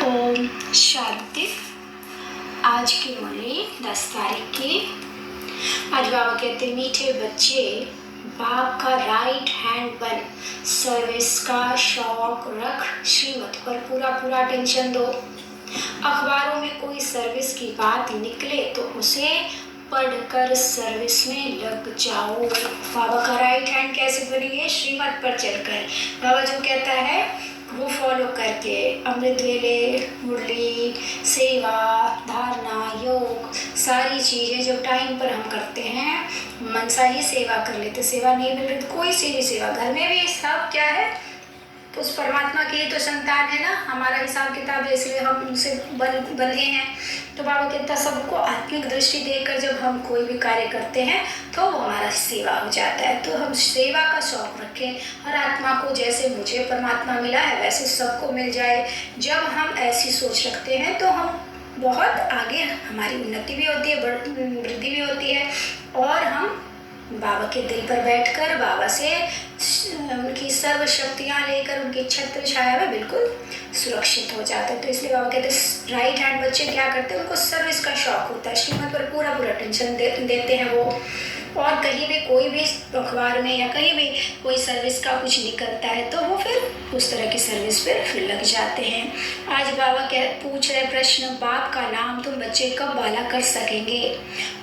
ओम शांति। आज की मुरली 10 तारीख की। आज बाबा कहते मीठे बच्चे, बाप का राइट हैंड बन, सर्विस का शौक रख, श्रीमत पर पूरा पूरा अटेंशन दो। अखबारों में कोई सर्विस की बात निकले तो उसे पढ़कर सर्विस में लग जाओ। बाबा का राइट हैंड कैसे बनेंगे? श्रीमत पर चलकर। बाबा जो कहता है वो फॉलो करके, अमृत वेले, मुरली, सेवा, धारणा, योग, सारी चीज़ें जब टाइम पर हम करते हैं, मनसा ही सेवा कर लेते। सेवा नहीं मिल रही तो कोई सी भी सेवा, घर में भी सब क्या है, तो उस परमात्मा की तो संतान है ना, हमारा हिसाब किताब है, इसलिए हम उनसे बंधे हैं। तो बाबा कहता सबको आत्मिक दृष्टि देकर जब हम कोई भी कार्य करते हैं तो वो हमारा सेवा हो जाता है। तो हम सेवा का शौक रखें, हर आत्मा को जैसे मुझे परमात्मा मिला है वैसे सबको मिल जाए। जब हम ऐसी सोच रखते हैं तो हम बहुत आगे, हमारी उन्नति भी होती है, वृद्धि भी होती है, और हम बाबा के दिल पर बैठकर बाबा से उनकी सर्व शक्तियाँ लेकर उनकी छत्र छाया में बिल्कुल सुरक्षित हो जाते हैं। तो इसलिए बाबा कहते हैं राइट हैंड बच्चे क्या करते हैं, उनको सर्विस का शौक होता है, श्रीमत पर पूरा पूरा अटेंशन देते हैं वो। और कहीं भी कोई भी अखबार में या कहीं भी कोई सर्विस का कुछ निकलता है तो वो फिर उस तरह की सर्विस फिर लग जाते हैं। आज बाबा पूछ रहे प्रश्न, बाप का नाम तुम बच्चे कब वाला कर सकेंगे?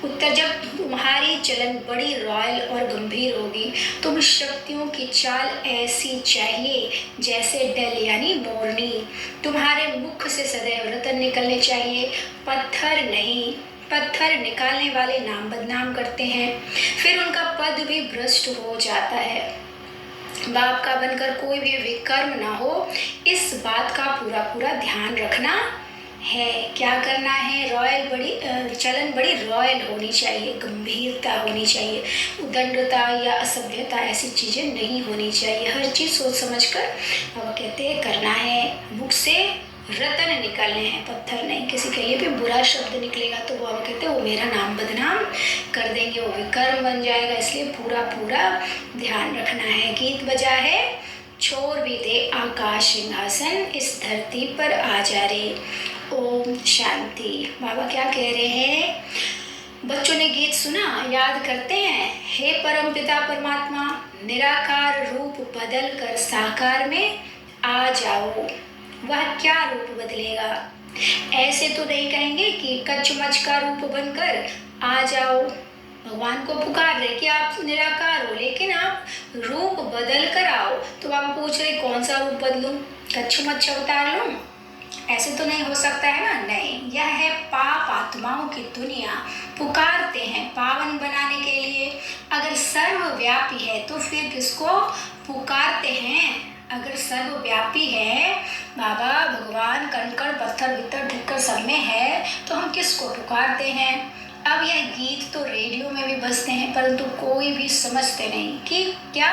उत्तर, जब तुम्हारी चलन बड़ी रॉयल और गंभीर होगी। तुम शक्तियों की चाल ऐसी चाहिए जैसे डल यानी मोरनी। तुम्हारे मुख से सदैव रतन निकलने चाहिए, पत्थर नहीं। पत्थर निकालने वाले नाम बदनाम करते हैं, फिर उनका पद भी भ्रष्ट हो जाता है। बाप का बनकर कोई भी विकर्म ना हो, इस बात का पूरा पूरा ध्यान रखना है। क्या करना है? रॉयल बड़ी चलन बड़ी रॉयल होनी चाहिए, गंभीरता होनी चाहिए, उदंडता या असभ्यता ऐसी चीज़ें नहीं होनी चाहिए। हर चीज़ सोच समझकर अब कहते हैं करना है। मुख से रतन निकालने हैं, पत्थर नहीं। किसी के लिए भी बुरा शब्द निकलेगा तो वो कहते हैं वो मेरा नाम बदनाम कर देंगे, वो विकर्म बन जाएगा, इसलिए पूरा पूरा ध्यान रखना है। गीत बजा है, छोड़ भी दे आकाश सिंहासन, इस धरती पर आ जा रे। ओम शांति। बाबा क्या कह रहे हैं? बच्चों ने गीत सुना, याद करते हैं। हे परम पिता परमात्मा, निराकार रूप बदल कर साकार में आ जाओ। वह क्या रूप बदलेगा? ऐसे तो नहीं कहेंगे कि कचमच का रूप बनकर आ जाओ। भगवान को पुकार रहे कि आप निराकार हो, लेकिन आप रूप बदल कर आओ। तो आप पूछ रहे कौन सा रूप बदलूं? कचमच अवतार लूं? ऐसे तो नहीं हो सकता है ना। नहीं, यह है पाप आत्माओं की दुनिया, पुकारते हैं पावन बनाने के लिए। अगर सर्वव्यापी है तो फिर किसको पुकारते हैं? अगर सर्वव्यापी है बाबा, भगवान कंकड़ पत्थर भीतर ढककर सब में है, तो हम किसको पुकारते हैं? अब यह गीत तो रेडियो में भी बजते हैं, परंतु कोई भी समझते नहीं कि क्या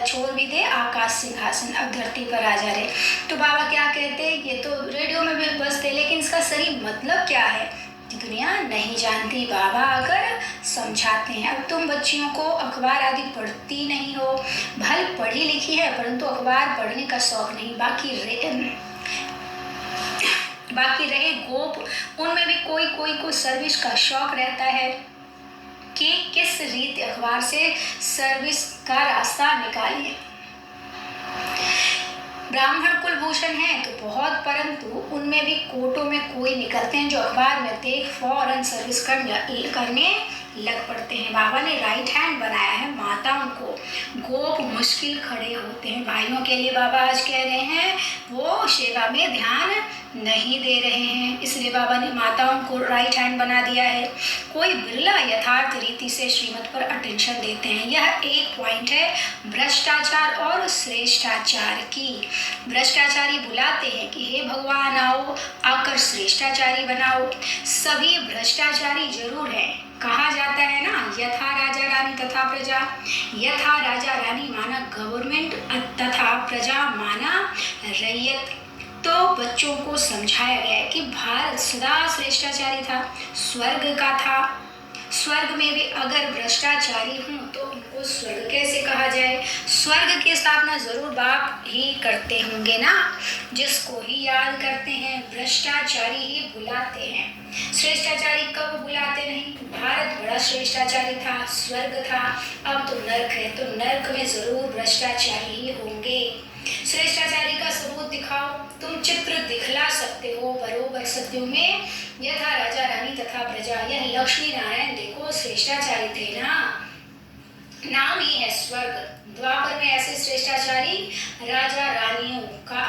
छोड़ भी दे आकाश सिंहासन, अब धरती पर आ जा रहे। तो बाबा क्या कहते हैं, ये तो रेडियो में भी बजते, लेकिन इसका सही मतलब क्या है दुनिया नहीं जानती। बाबा आकर समझाते हैं। अब तुम बच्चियों को अखबार आदि पढ़ती नहीं हो, भल पढ़ी लिखी है परंतु अखबार पढ़ने का शौक नहीं। बाकी रहे गोप, उनमें भी कोई को सर्विस का शौक रहता है कि किस रीति अखबार से सर्विस का रास्ता निकालिए। ब्राह्मण कुलभूषण है तो बहुत, परंतु उनमें भी कोटों में कोई निकलते हैं जो अखबार में देख फौरन सर्विस करने लग पड़ते हैं। बाबा ने राइट हैंड बनाया है माताओं को। गोप मुश्किल खड़े होते हैं। भाइयों के लिए बाबा आज कह रहे हैं वो सेवा में ध्यान नहीं दे रहे हैं, इसलिए बाबा ने माताओं को राइट हैंड बना दिया है। कोई बिरला यथार्थ रीति से श्रीमत पर अटेंशन देते हैं। यह एक पॉइंट है भ्रष्टाचार और श्रेष्ठाचार की। भ्रष्टाचारी बुलाते हैं कि हे भगवान आओ, आकर श्रेष्ठाचारी बनाओ। सभी भ्रष्टाचारी जरूर हैं। कहा जाता है ना, यथा राजा रानी तथा प्रजा। यथा राजा रानी माना गवर्नमेंट तथा प्रजा माना रैयत। तो बच्चों को समझाया गया है कि भारत सदा श्रेष्ठाचारी था, स्वर्ग का था। स्वर्ग में भी अगर भ्रष्टाचारी हूँ तो उनको स्वर्ग कैसे कहा जाए? स्वर्ग की स्थापना जरूर बाप ही करते होंगे ना। जिसको ही याद करते हैं भ्रष्टाचारी ही बुलाते हैं। श्रेष्ठाचारी कब बुलाते नहीं? भारत बड़ा श्रेष्ठाचारी था, स्वर्ग था, अब तो नर्क है, तो नर्क में जरूर भ्रष्टाचारी ही होंगे। श्रेष्ठाचारी का सबूत दिखाओ। तुम चित्र दिखला सकते हो बरोबर सदियों में, यथा राजा रानी तथा प्रजा। यह लक्ष्मी नारायण देखो श्रेष्ठाचारी थे ना, नाम ही है स्वर्ग। द्वापर में ऐसे श्रेष्ठाचारी राजा रानियों का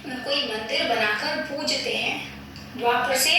कोई मंदिर बनाकर पूजते हैं। द्वापर से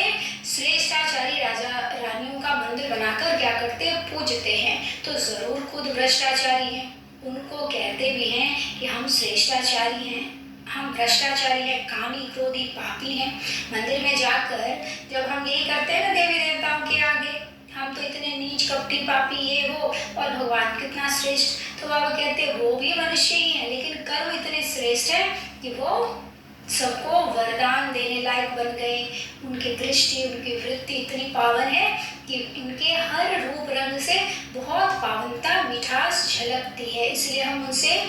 श्रेष्ठाचारी राजा रानियों का मंदिर बनाकर क्या करते हैं? पूजते हैं। तो जरूर खुद भ्रष्टाचारी हैं। उनको कहते भी हैं कि हम श्रेष्ठाचारी हैं, हम भ्रष्टाचारी हैं, कामी क्रोधी पापी हैं। मंदिर में जाकर जब हम यही करते हैं ना देवी देवताओं के आगे, हम तो इतने नीच कपटी पापी ये वो, और भगवान कितना श्रेष्ठ। तो बाबा कहते हैं वो भी मनुष्य ही है, लेकिन कर्म इतने श्रेष्ठ है कि वो सबको वरदान देने लायक बन गए। उनकी दृष्टि, उनकी वृत्ति इतनी पावन है कि इनके हर रूप रंग से बहुत पावनता मिठास झलकती है, इसलिए हम उनसे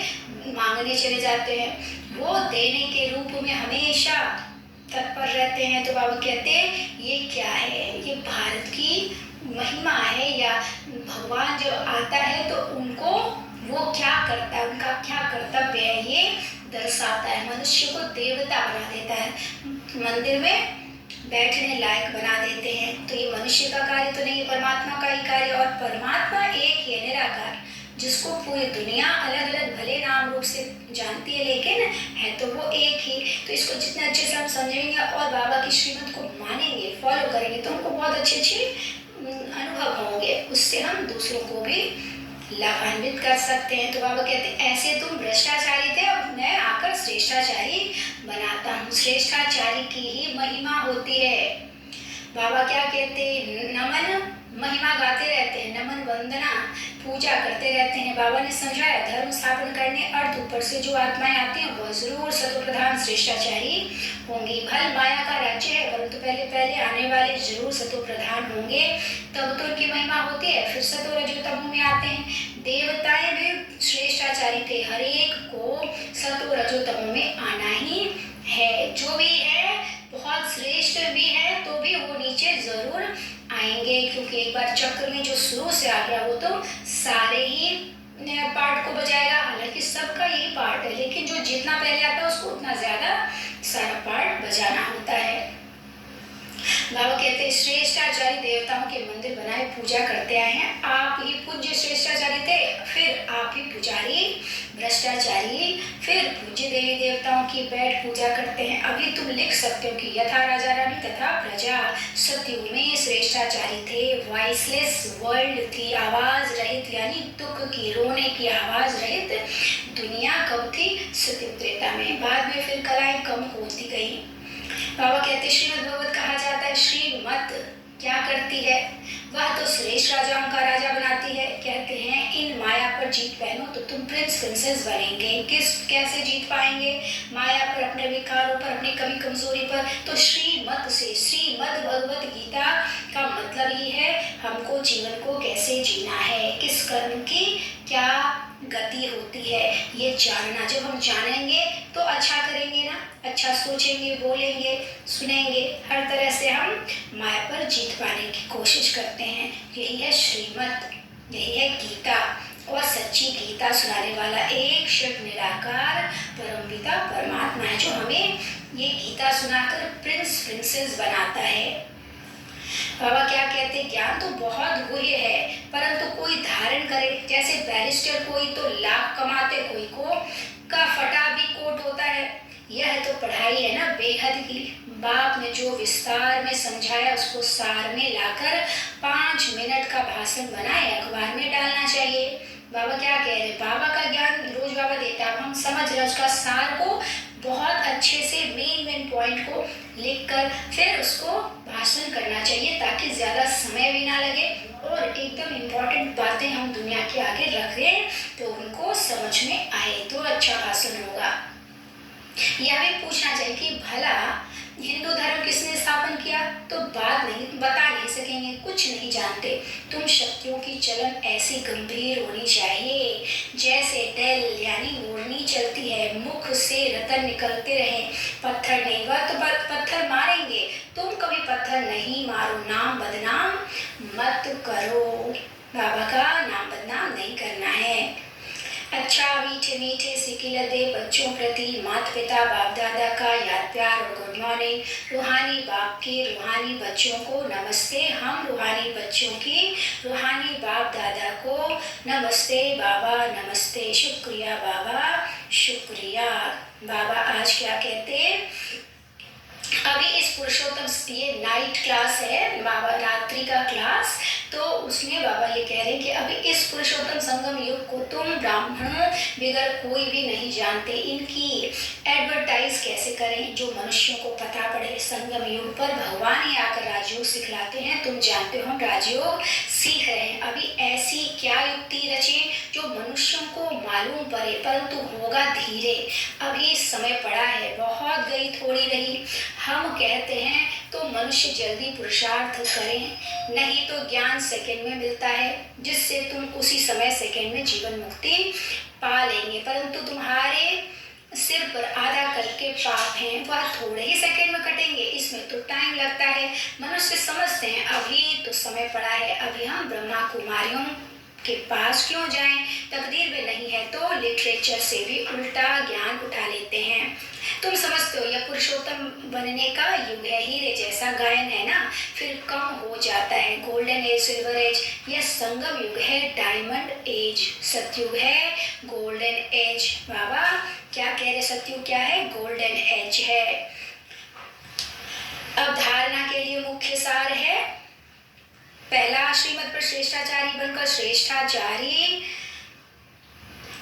मांगने चले जाते हैं। वो देने के रूप में हमेशा तत्पर रहते हैं। तो बाबा कहते हैं ये क्या है? ये भारत की महिमा है, या भगवान जब आता है तो उनको वो क्या करता है, उनका क्या कर्तव्य है, ये दर्शाता है। मनुष्य को देवता बना देता है, मंदिर में बैठने लायक बना देते हैं। तो ये मनुष्य का कार्य तो नहीं, परमात्मा का ही कार्य। और परमात्मा एक ही है, निराकार, जिसको पूरी दुनिया अलग अलग भले नाम रूप से जानती है, लेकिन है तो वो एक ही। तो इसको जितने अच्छे से हम समझेंगे और बाबा की श्रीमत को मानेंगे, फॉलो करेंगे, तो हमको बहुत अच्छे अनुभव होंगे। उससे हम दूसरों को भी लाभान्वित कर सकते हैं। तो बाबा कहते हैं ऐसे तुम भ्रष्टाचारी थे, अब मैं आकर श्रेष्ठाचारी बनाता हूँ। श्रेष्ठाचारी की ही महिमा होती है। बाबा क्या कहते हैं? नमन महिमा गाते रहते हैं, नमन वंदना पूजा करते रहते हैं। बाबा ने समझाया धर्म स्थापन करने अर्थ ऊपर से जो आत्माएं आती हैं वह जरूर सतोप्रधान श्रेष्ठाचारी होंगी। भल माया का राज्य है, परंतु पहले पहले आने वाले जरूर सतोप्रधान होंगे, तब तो उनकी महिमा होती है। फिर सतो रजो तमो में आते हैं। देवताएं भी श्रेष्ठाचारी थे, हर एक को सतो रजो तमो में आना ही है। जो भी है बहुत श्रेष्ठ भी है तो भी वो नीचे जरूर आएंगे, क्योंकि एक बार चक्र में जो शुरू से आ गया वो तो सारे ही पार्ट को बजाएगा। हालांकि सबका यही पार्ट है, लेकिन जो जितना पहले आता है उसको उतना ज्यादा सारा पार्ट बजाना होता है। बाबा कहते हैं श्रेष्ठाचारी देवताओं के मंदिर बनाए पूजा करते आए हैं। आप ही पूज्य श्रेष्ठाचारी थे, फिर आप ही पुजारी भ्रष्टाचारी, फिर पूज्य देवी देवताओं की बैठ पूजा करते हैं। अभी तुम लिख सकते हो कि यथा राजा रानी तथा प्रजा सतयुग में श्रेष्ठाचारी थे। वॉइसलेस वर्ल्ड थी, आवाज रहित, यानी दुख की रोने की आवाज रहित दुनिया कब थी? सतयुग त्रेता में। बाद में फिर कलाएं कम होती गई। बाबा कहते श्रीमद् भगवत कहा जाता है श्रीमत क्या करती है? वह तो श्रेष्ठ राजाओं का राजा बनाती है। कहते हैं इन माया पर जीत पहनो तो तुम प्रिंस प्रिंसेस बनेंगे। कैसे जीत पाएंगे? माया पर, अपने विकारों पर, अपनी कमी कमजोरी पर। तो श्रीमत से, श्रीमद् भगवत गीता का मतलब ही है हमको जीवन को कैसे जीना है, किस कर्म की क्या गति होती है, ये जानना। जब हम जानेंगे तो अच्छा करेंगे ना, अच्छा सोचेंगे, बोलेंगे, सुनेंगे, हर तरह से हम माया पर जीत पाने की कोशिश करते हैं। यही है श्रीमत, यही है गीता। और सच्ची गीता सुनाने वाला एक शिव निराकार परमपिता परमात्मा है, जो हमें ये गीता सुनाकर प्रिंस प्रिंसेस बनाता है। बाबा क्या कहते हैं? ज्ञान तो बहुत गुह्य है, परंतु कोई धारण करे। जैसे बैरिस्टर कोई तो लाख कमाते, कोई को का फटा भी कोट होता है। यह तो पढ़ाई है ना बेहद की। बाप ने जो विस्तार में समझाया उसको सार में लाकर 5 मिनट का भाषण बनाए अखबार में डालना चाहिए। बाबा क्या कह रहे हैं? बाबा का ज्ञान रोज बाबा देता है, हम समझ रहे हैं, उसका सार को बहुत अच्छे से मेन पॉइंट को लिखकर फिर उसको भाषण करना चाहिए, ताकि ज्यादा समय भी ना लगे और एकदम इम्पोर्टेंट बातें हम दुनिया के आगे रखें तो उनको समझ में आए, तो अच्छा भाषण होगा। यह भी पूछना चाहिए कि भला हिंदू धर्म किसने स्थापन किया, तो बात नहीं बता नहीं सकेंगे, कुछ नहीं जानते। तुम शक्तियों की चलन ऐसी गंभीर होनी चाहिए जैसे डेल यानी मोरनी चलती है, मुख से रतन निकलते रहे। पत्थर नहीं, वह तो पत्थर मारेंगे, तुम कभी पत्थर नहीं मारो। नाम बदनाम मत करो, बाबा का नाम बदनाम नहीं करना है। अच्छा, मीठे मीठे सिकिल दे बच्चों प्रति माता पिता बाप दादा का याद प्यार और गुड मॉर्निंग। रूहानी बाप के रूहानी बच्चों को नमस्ते। हम रूहानी बच्चों की रूहानी बाप दादा को नमस्ते। बाबा नमस्ते। शुक्रिया बाबा, शुक्रिया। बाबा आज क्या कहते, अभी इस पुरुषोत्तम, ये नाइट क्लास है बाबा, रात्रि का क्लास, तो उसमें बाबा ये कह रहे हैं कि अभी इस पुरुषोत्तम संगम युग को तुम ब्राह्मण बिगर कोई भी नहीं जानते। इनकी एडवर्टाइज कैसे करें जो मनुष्यों को पता पड़े। संगम युग पर भगवान ही आकर राजयोग सिखलाते हैं, तुम जानते हो हम राजयोग सीख रहे हैं। अभी ऐसी क्या युक्ति रचें जो मनुष्यों को मालूम पड़े, परंतु होगा धीरे। अभी समय पड़ा है, बहुत गई थोड़ी रही। हम कहते हैं तो मनुष्य जल्दी पुरुषार्थ करें, नहीं तो ज्ञान सेकंड में मिलता है जिससे तुम उसी समय सेकंड में जीवन मुक्ति पा लेंगे। परंतु तुम्हारे सिर पर आधा कल के पाप हैं, वह थोड़े ही सेकंड में कटेंगे, इसमें तो टाइम लगता है। मनुष्य समझते हैं अभी तो समय पड़ा है, अभी हम ब्रह्मा कुमारियों के पास क्यों जाएं, तकदीर में नहीं है तो लिटरेचर से भी उल्टा ज्ञान उठा लेते हैं। तुम समझते हो यह पुरुषोत्तम बनने का युग है, हीरे जैसा गायन है ना, फिर कम हो जाता है। गोल्डन एज, सिल्वर एज, यह संगम युग है, डायमंड एज। सतयुग है, गोल्डन एज। बाबा क्या कह रहे, सतयुग क्या है, गोल्डन एज है। अब धारणा के लिए मुख्य सार है, पहला, श्रीमत पर श्रेष्ठाचारी बनकर श्रेष्ठाचारी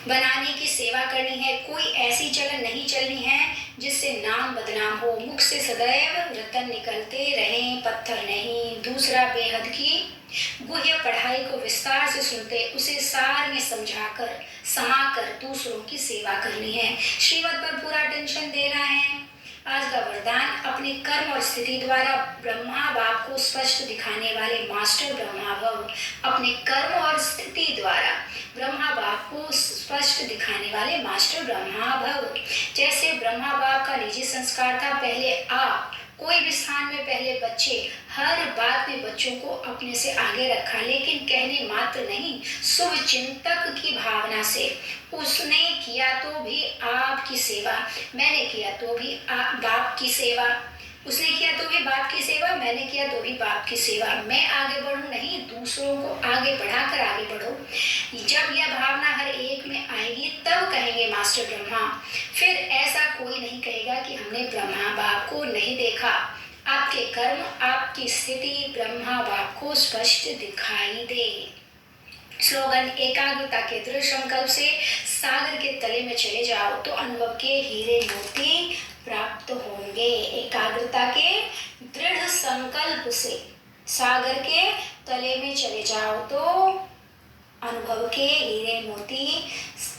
बनाने की सेवा करनी है। कोई ऐसी चलन नहीं चलनी है जिससे नाम बदनाम हो। मुख से सदैव रतन निकलते रहें, पत्थर नहीं। दूसरा, बेहद की गुह्य पढ़ाई को विस्तार से सुनते उसे सार में समझाकर समाकर दूसरों की सेवा करनी है। श्रीमत पर पूरा अटेंशन देना है। आज का वरदान, अपने कर्म और स्थिति द्वारा ब्रह्मा बाप को स्पष्ट दिखाने वाले मास्टर ब्रह्मा भव। अपने कर्म और स्थिति द्वारा ब्रह्मा बाप को स्पष्ट दिखाने वाले मास्टर ब्रह्मा भव। जैसे ब्रह्मा बाप का निजी संस्कार था, पहले आप कोई भी स्थान में पहले बच्चे, हर बात में बच्चों को अपने से आगे रखा, लेकिन कहने मात्र नहीं, शुभ चिंतक की भावना से। उसने किया तो भी आपकी सेवा, मैंने किया तो भी बाप की सेवा। उसने किया तो भी बाप की सेवा, मैंने किया तो भी बाप की सेवा। मैं आगे बढ़ूं नहीं, दूसरों को आगे बढ़ाकर आगे बढ़ो। जब यह भावना हर एक में आएगी तब कहेंगे मास्टर ब्रह्मा। फिर ऐसा कोई नहीं कहेगा कि हमने ब्रह्मा बाप को नहीं देखा। आपके कर्म, आपकी स्थिति ब्रह्मा बाप को स्पष्ट दिखाई दे। स्लोगन, एकाग्रता के दृढ़ संकल्प से सागर के तले में चले जाओ तो अनुभव के हीरे मोती प्राप्त होंगे। एकाग्रता के दृढ़ संकल्प से सागर के तले में चले जाओ तो अनुभव के हीरे मोती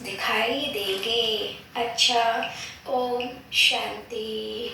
दिखाई देंगे। अच्छा, ओम शांति।